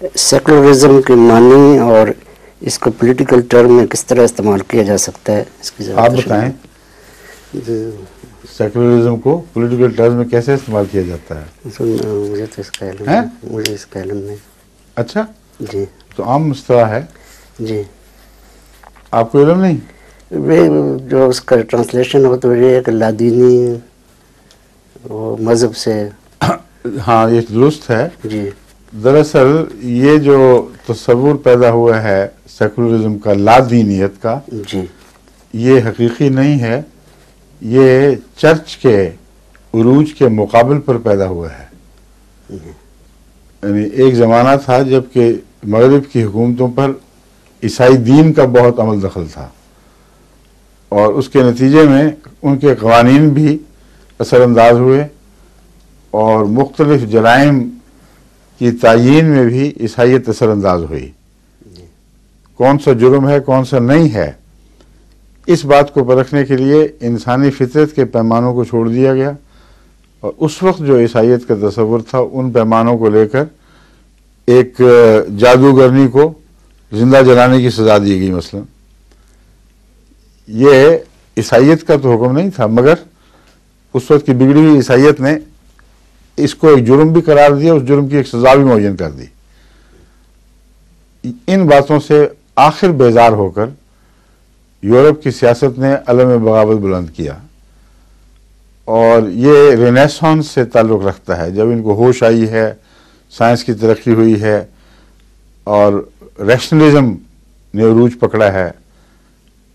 Secularism کے معنی اور اس کو پولیٹیکل ٹرم میں کس طرح استعمال کیا جا سکتا ہے، اس کی آپ بتائیں سیکولرزم کو پولیٹیکل ٹرم میں کیسے استعمال کیا جاتا ہے؟ مجھے تو اس کا علم نہیں، مجھے اس کا علم نہیں۔ اچھا جی تو عام مصطلح ہے، جی، آپ کو علم نہیں؟ جو اس کا ٹرانسلیشن ہو تو یہ ہے کہ لادینی وہ مذہب سے۔ ہاں یہ درست ہے۔ جی دراصل یہ جو تصور پیدا ہوا ہے سیکولرزم کا، لا دینیت کا، جی یہ حقیقی نہیں ہے، یہ چرچ کے عروج کے مقابل پر پیدا ہوا ہے۔ یعنی ایک زمانہ تھا جب کہ مغرب کی حکومتوں پر عیسائی دین کا بہت عمل دخل تھا، اور اس کے نتیجے میں ان کے قوانین بھی اثر انداز ہوئے، اور مختلف جرائم کی تعیین میں بھی عیسائیت اثر انداز ہوئی۔ کون سا جرم ہے کون سا نہیں ہے، اس بات کو پرکھنے کے لیے انسانی فطرت کے پیمانوں کو چھوڑ دیا گیا، اور اس وقت جو عیسائیت کا تصور تھا ان پیمانوں کو لے کر ایک جادوگرنی کو زندہ جلانے کی سزا دی گئی۔ مثلا یہ عیسائیت کا تو حکم نہیں تھا، مگر اس وقت کی بگڑی ہوئی عیسائیت نے اس کو ایک جرم بھی قرار دیا، اس جرم کی ایک سزا بھی معین کر دی۔ ان باتوں سے آخر بیزار ہو کر یورپ کی سیاست نے علم بغاوت بلند کیا، اور یہ رینیسانس سے تعلق رکھتا ہے، جب ان کو ہوش آئی ہے، سائنس کی ترقی ہوئی ہے، اور ریشنلزم نے عروج پکڑا ہے،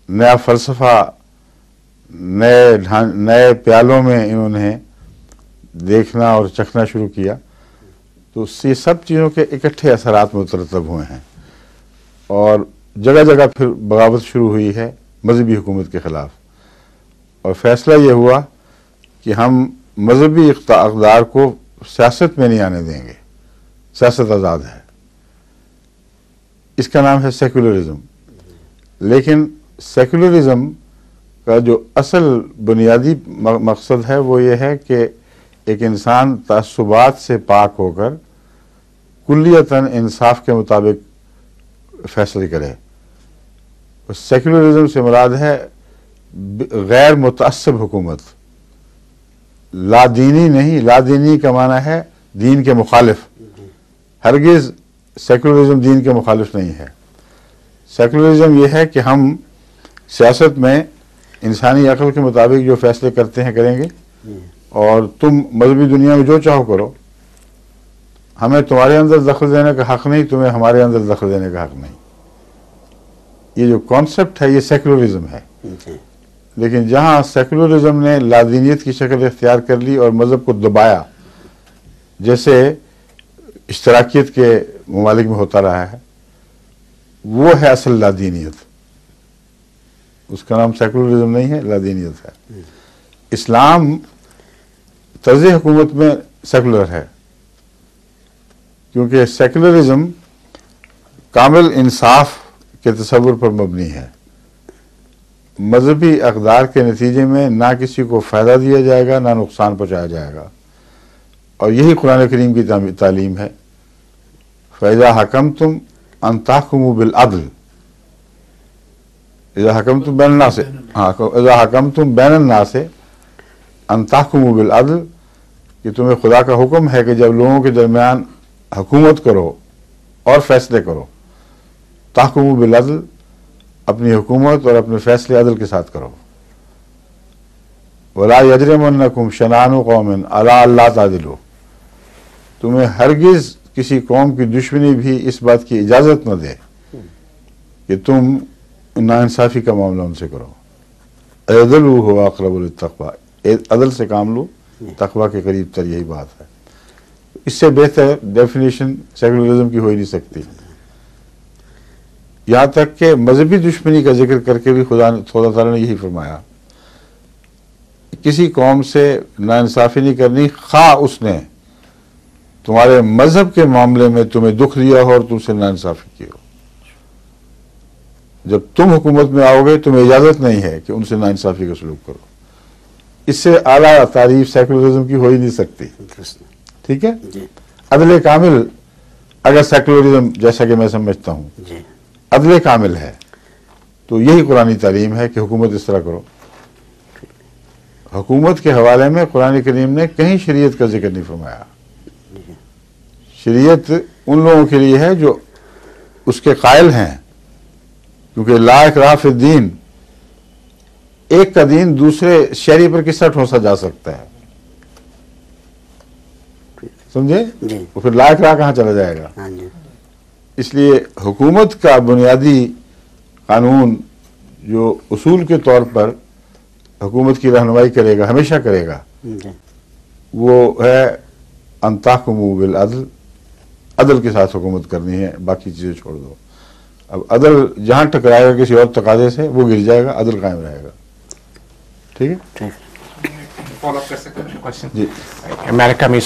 نیا فلسفہ نئے پیالوں میں انہوں نے دیکھنا اور چکھنا شروع کیا، تو یہ سب چیزوں کے اکٹھے اثرات مترتب ہوئے ہیں، اور جگہ جگہ پھر بغاوت شروع ہوئی ہے مذہبی حکومت کے خلاف، اور فیصلہ یہ ہوا کہ ہم مذہبی اقدار کو سیاست میں نہیں آنے دیں گے، سیاست آزاد ہے۔ اس کا نام ہے سیکولرزم۔ لیکن سیکولرزم کا جو اصل بنیادی مقصد ہے وہ یہ ہے کہ ایک انسان تعصبات سے پاک ہو کر کلیتاً انصاف کے مطابق فیصلے کرے۔ سیکولرزم سے مراد ہے غیر متعصب حکومت، لا دینی نہیں۔ لا دینی کا معنی ہے دین کے مخالف، ہرگز سیکولرزم دین کے مخالف نہیں ہے۔ سیکولرزم یہ ہے کہ ہم سیاست میں انسانی عقل کے مطابق جو فیصلے کرتے ہیں کریں گے، اور تم مذہبی دنیا میں جو چاہو کرو، ہمیں تمہارے اندر دخل دینے کا حق نہیں، تمہیں ہمارے اندر دخل دینے کا حق نہیں۔ یہ جو کانسیپٹ ہے یہ سیکولرزم ہے۔ لیکن جہاں سیکولرزم نے لادینیت کی شکل اختیار کر لی اور مذہب کو دبایا، جیسے اشتراکیت کے ممالک میں ہوتا رہا ہے، وہ ہے اصل لادینیت۔ اس کا نام سیکولرزم نہیں ہے، لادینیت ہے۔ اسلام طرز حکومت میں سیکولر ہے، کیونکہ سیکولرزم کامل انصاف کے تصور پر مبنی ہے۔ مذہبی اقدار کے نتیجے میں نہ کسی کو فائدہ دیا جائے گا نہ نقصان پہنچایا جائے گا، اور یہی قرآن کریم کی تعلیم ہے۔ فَإِذَا حَكَمْتُمْ أَن تَحْكُمُوا بِالْعَدْلِ، اذا حکمتم بین الناس، اذا حکمتم بین الناس ان تحکموا بالعدل، کہ تمہیں خدا کا حکم ہے کہ جب لوگوں کے درمیان حکومت کرو اور فیصلے کرو، تحکموا بالعدل، اپنی حکومت اور اپنے فیصلے عدل کے ساتھ کرو۔ ولا یجرمنکم شنآن قوم علی الا تعدلوا، تمہیں ہرگز کسی قوم کی دشمنی بھی اس بات کی اجازت نہ دے کہ تم ناانصافی کا معاملہ ان سے کرو۔ اعدلوا هو اقرب للتقوی، عدل سے کام لو، تقوی کے قریب تر یہی بات ہے۔ اس سے بہتر ڈیفینیشن سیکولرزم کی ہو ہی نہیں سکتی۔ یہاں تک کہ مذہبی دشمنی کا ذکر کر کے بھی خدا تعالیٰ نے یہی فرمایا، کسی قوم سے ناانصافی نہیں کرنی، خواہ اس نے تمہارے مذہب کے معاملے میں تمہیں دکھ دیا ہو اور تم سے ناانصافی کی ہو۔ جب تم حکومت میں آؤ گے تمہیں اجازت نہیں ہے کہ ان سے ناانصافی کا سلوک کرو۔ اس سے اعلیٰ تعریف سیکولرزم کی ہو ہی نہیں سکتی۔ ٹھیک ہے؟ عدل کامل، اگر سیکولرزم جیسا کہ میں سمجھتا ہوں جی عدل کامل ہے تو یہی قرآنی تعلیم ہے کہ حکومت اس طرح کرو. حکومت کے حوالے میں قرآن کریم نے کہیں شریعت کا ذکر نہیں فرمایا. شریعت ان لوگوں کے لیے ہے جو اس کے قائل ہیں، کیونکہ لا اکراہ فی الدین، ایک کا دین دوسرے شہری پر کس طرح ٹھونسا جا سکتا ہے، سمجھے؟ جی وہ پھر لا اکراہ کہاں چلا جائے گا. ہاں جی اس لیے حکومت کا بنیادی قانون جو اصول کے طور پر حکومت کی رہنمائی کرے گا، ہمیشہ کرے گا، جی وہ ہے ان تحکموا بالعدل، عدل کے ساتھ حکومت کرنی ہے، باقی چیزیں چھوڑ دو. اب عدل جہاں ٹکرائے گا کسی اور تقاضے سے وہ گر جائے گا، عدل قائم رہے گا. ٹھیک ہے. ٹھیک. فالو اپ کر سکتے ہیں کوشچن. جی امریکہ میں